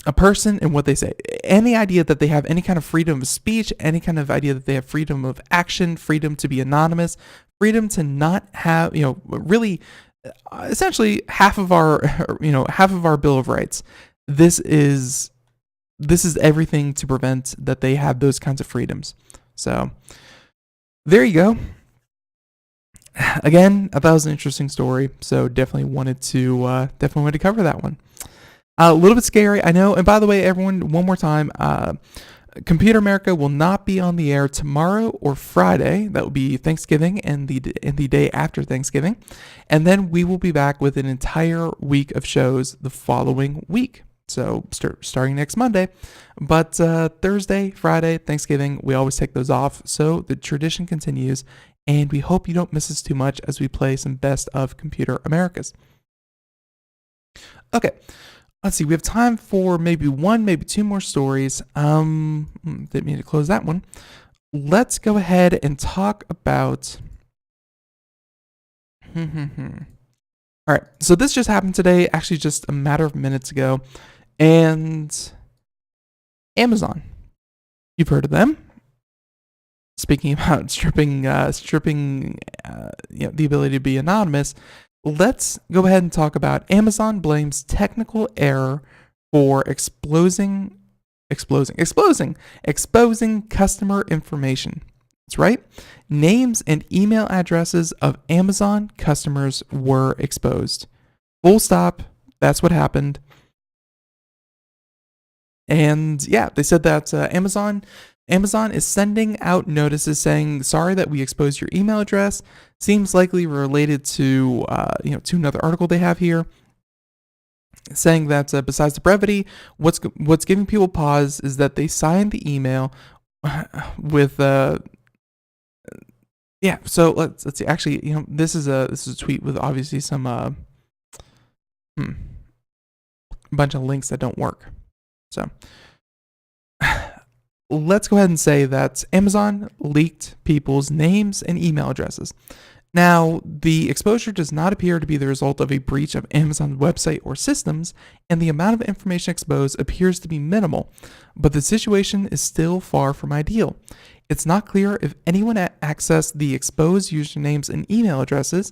and what they say. Any idea that they have any kind of freedom of speech, any kind of idea that they have freedom of action, freedom to be anonymous, freedom to not have, really essentially half of our Bill of Rights. This is everything to prevent that they have those kinds of freedoms. So there you go. Again, I thought it was an interesting story, so definitely wanted to cover that one. A little bit scary, I know. And by the way, everyone, one more time, Computer America will not be on the air tomorrow or Friday. That will be Thanksgiving and the day after Thanksgiving, and then we will be back with an entire week of shows the following week. So starting next Monday, but Thursday, Friday, Thanksgiving, we always take those off. So the tradition continues, and we hope you don't miss us too much as we play some best of Computer Americas. Okay, let's see. We have time for maybe one, maybe two more stories. Didn't mean to close that one. Let's go ahead and talk about. All right, so this just happened today, actually just a matter of minutes ago. And Amazon, you've heard of them. Speaking about stripping the ability to be anonymous, let's go ahead and talk about Amazon blames technical error for exposing customer information. That's right. Names and email addresses of Amazon customers were exposed. Full stop. That's what happened. And yeah, they said that Amazon is sending out notices saying, sorry that we exposed your email address. Seems likely related to to another article they have here, saying that besides the brevity, what's giving people pause is that they signed the email with So let's see. Actually, this is a tweet with obviously some bunch of links that don't work. So let's go ahead and say that Amazon leaked people's names and email addresses. Now, the exposure does not appear to be the result of a breach of Amazon's website or systems, and the amount of information exposed appears to be minimal, but the situation is still far from ideal. It's not clear if anyone accessed the exposed usernames and email addresses.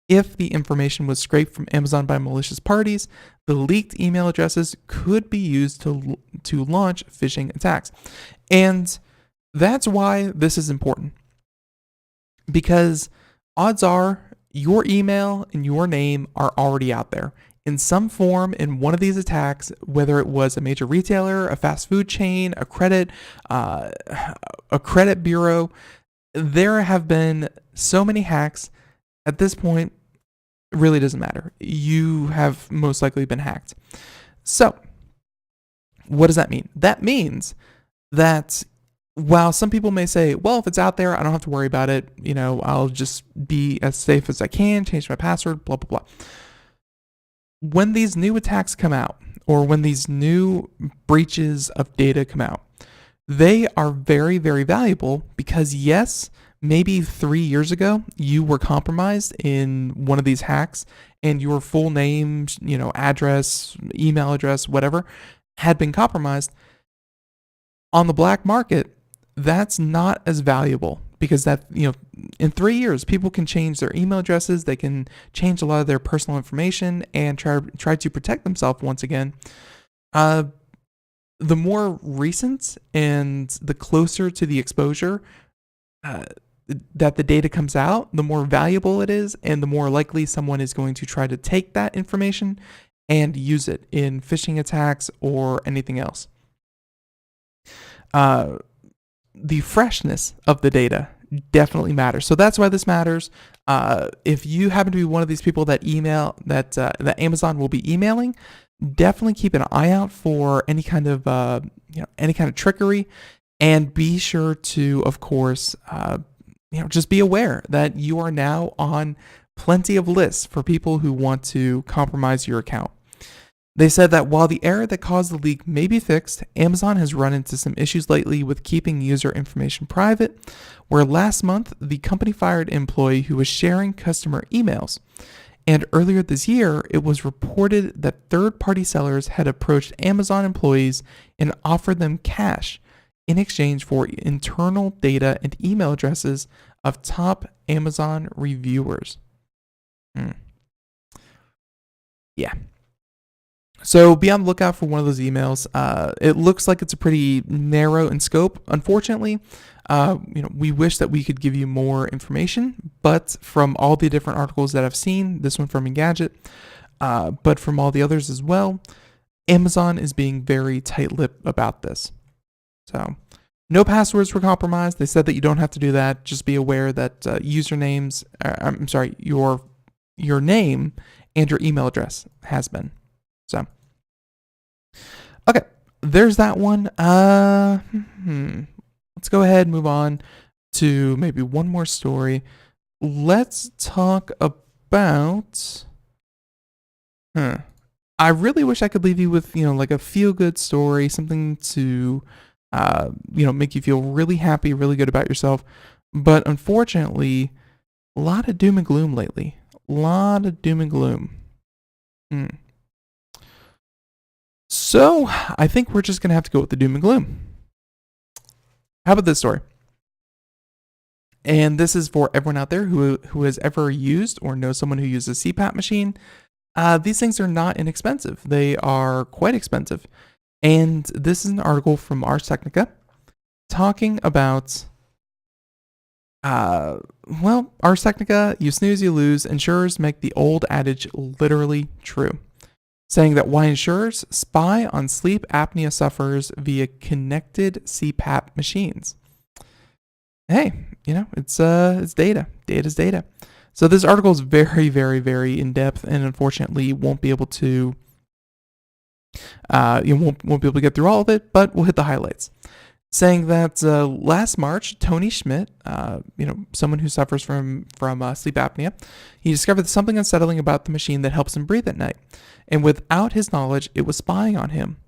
If the information was scraped from Amazon by malicious parties, the leaked email addresses could be used to launch phishing attacks. And that's why this is important. Because odds are your email and your name are already out there in some form in one of these attacks, whether it was a major retailer, a fast food chain, a credit bureau. There have been so many hacks. At this point, it really doesn't matter. You have most likely been hacked. So, what does that mean? That means that while some people may say, well, if it's out there, I don't have to worry about it. I'll just be as safe as I can, change my password, blah, blah, blah. When these new attacks come out, or when these new breaches of data come out, they are very, very valuable because, yes, maybe 3 years ago, you were compromised in one of these hacks and your full name, address, email address, whatever, had been compromised. On the black market, that's not as valuable because that, in 3 years, people can change their email addresses. They can change a lot of their personal information and try to protect themselves once again. The more recent and the closer to the exposure that the data comes out, the more valuable it is, and the more likely someone is going to try to take that information and use it in phishing attacks or anything else. The freshness of the data definitely matters. So that's why this matters. If you happen to be one of these people that that Amazon will be emailing, definitely keep an eye out for any kind of trickery, and be sure to, of course, just be aware that you are now on plenty of lists for people who want to compromise your account. They said that while the error that caused the leak may be fixed, Amazon has run into some issues lately with keeping user information private, where last month the company fired an employee who was sharing customer emails. And earlier this year, it was reported that third-party sellers had approached Amazon employees and offered them cash in exchange for internal data and email addresses of top Amazon reviewers. Yeah. So be on the lookout for one of those emails. It looks like it's a pretty narrow in scope. Unfortunately, we wish that we could give you more information, but from all the different articles that I've seen, this one from Engadget, but from all the others as well, Amazon is being very tight-lipped about this. So no passwords were compromised. They said that you don't have to do that. Just be aware that usernames, your name and your email address has been. So, okay, there's that one. Let's go ahead and move on to maybe one more story. Let's talk about, I really wish I could leave you with, like a feel-good story, something to, make you feel really happy, really good about yourself. But unfortunately, a lot of doom and gloom lately. A lot of doom and gloom. So, I think we're just going to have to go with the doom and gloom. How about this story? And this is for everyone out there who has ever used or knows someone who uses a CPAP machine. These things are not inexpensive. They are quite expensive. And this is an article from Ars Technica talking about, Ars Technica, you snooze, you lose. Insurers make the old adage literally true, saying that why insurers spy on sleep apnea sufferers via connected CPAP machines. Hey, it's data. Data's data. So this article is very, very, very in depth, and unfortunately won't be able to. You won't be able to get through all of it, but we'll hit the highlights. Saying that last March, Tony Schmitt, someone who suffers from sleep apnea, he discovered something unsettling about the machine that helps him breathe at night. And without his knowledge, it was spying on him.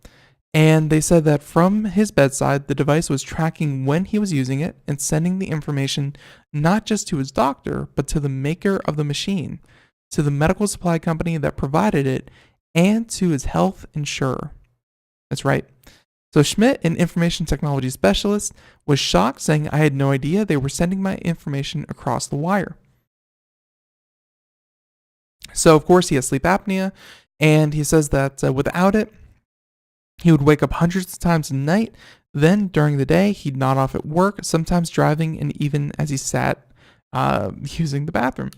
And they said that from his bedside, the device was tracking when he was using it and sending the information not just to his doctor, but to the maker of the machine, to the medical supply company that provided it, and to his health insurer. That's right. So Schmitt, an information technology specialist, was shocked, saying, "I had no idea they were sending my information across the wire." So, of course, he has sleep apnea, and he says that without it, he would wake up hundreds of times a night. Then, during the day, he'd nod off at work, sometimes driving, and even as he sat using the bathroom.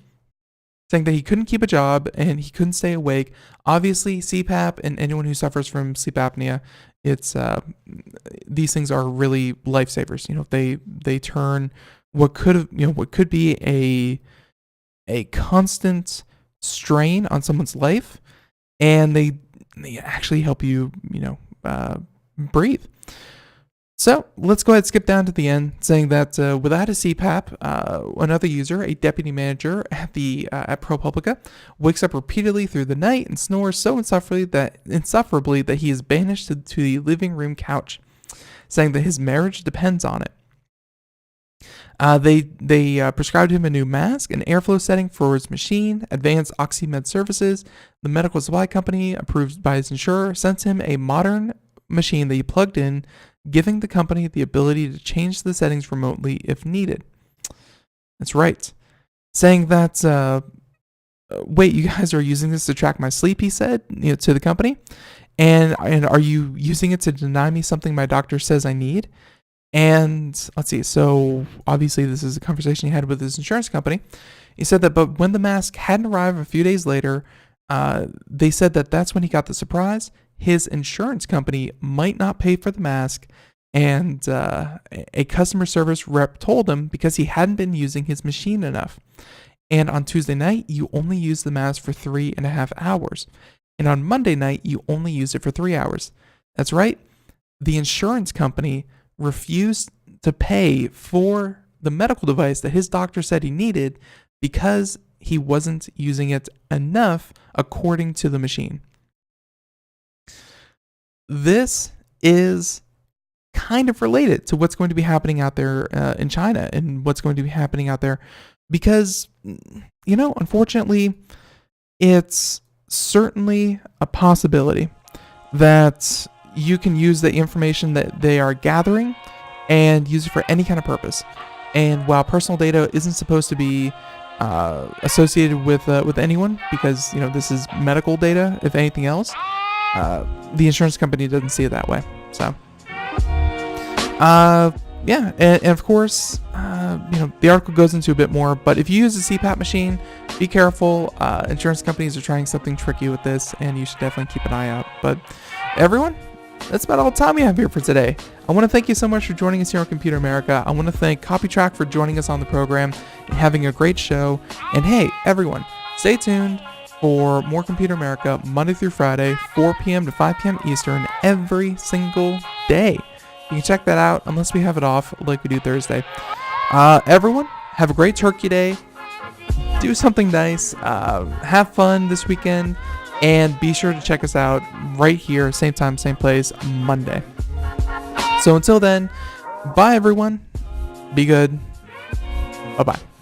Saying that he couldn't keep a job and he couldn't stay awake. Obviously, CPAP and anyone who suffers from sleep apnea, these things are really lifesavers. They turn what could be a constant strain on someone's life, and they actually help you breathe. So let's go ahead and skip down to the end, saying that without a CPAP, another user, a deputy manager at ProPublica, wakes up repeatedly through the night and snores so insufferably that he is banished to the living room couch, saying that his marriage depends on it. They prescribed him a new mask, an airflow setting for his machine, advanced OxyMed services. The medical supply company, approved by his insurer, sent him a modern machine that he plugged in, giving the company the ability to change the settings remotely if needed. That's right. Saying that, wait, you guys are using this to track my sleep, he said, to the company. And are you using it to deny me something my doctor says I need? And let's see. So obviously this is a conversation he had with his insurance company. He said that, but when the mask hadn't arrived a few days later, they said that that's when he got the surprise. His insurance company might not pay for the mask. And a customer service rep told him because he hadn't been using his machine enough. And on Tuesday night, you only used the mask for 3.5 hours. And on Monday night, you only used it for 3 hours. That's right. The insurance company refused to pay for the medical device that his doctor said he needed because he wasn't using it enough according to the machine. This is kind of related to what's going to be happening out there in China and what's going to be happening out there because, unfortunately, it's certainly a possibility that you can use the information that they are gathering and use it for any kind of purpose. And while personal data isn't supposed to be associated with anyone, because this is medical data, if anything else, the insurance company doesn't see it that way. So, yeah, and of course, the article goes into a bit more. But if you use a CPAP machine, be careful. Insurance companies are trying something tricky with this, and you should definitely keep an eye out. But everyone, that's about all the time we have here for today. I want to thank you so much for joining us here on Computer America. I want to thank CopyTrack for joining us on the program and having a great show. And hey, everyone, stay tuned for more Computer America Monday through Friday, 4 p.m. to 5 p.m. Eastern, every single day. You can check that out unless we have it off like we do Thursday. Everyone, have a great Turkey Day. Do something nice. Have fun this weekend. And be sure to check us out right here, same time, same place, Monday. So until then, bye everyone. Be good. Bye-bye.